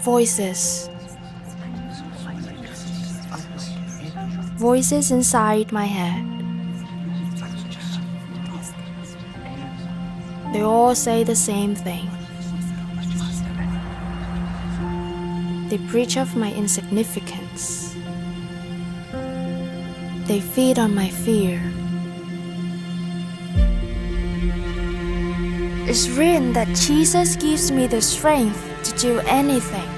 Voices. Voices inside my head. They all say the same thing. They preach of my insignificance. They feed on my fear. It's written that Jesus gives me the strength to do anything.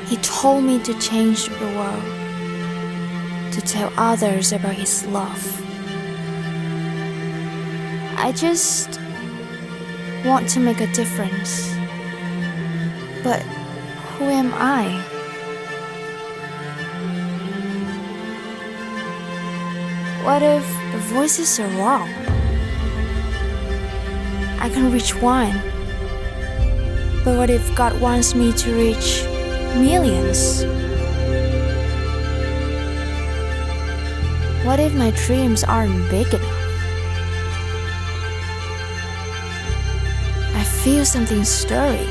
He told me to change the world, to tell others about His love. I just want to make a difference. But who am I? What if the voices are wrong? I can reach one. But what if God wants me to reach millions? What if my dreams aren't big enough? I feel something stirring.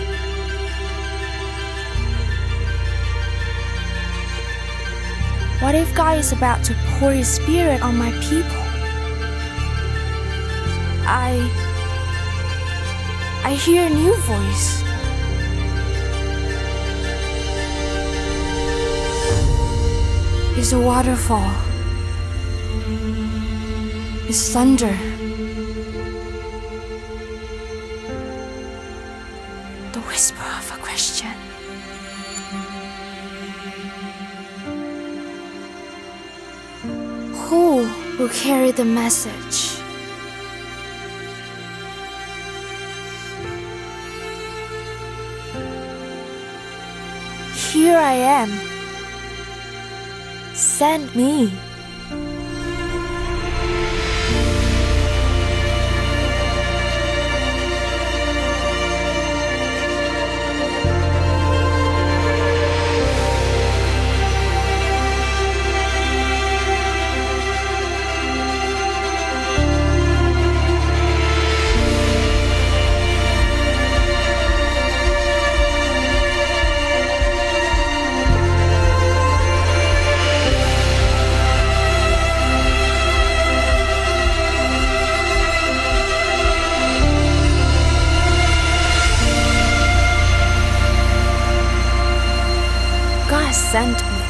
What if God is about to pour His Spirit on my people? I hear a new voice. It's a waterfall. It's thunder. The whisper of a question. Who will carry the message? Here I am. Send me. God sent me.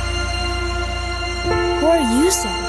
Who are you sent?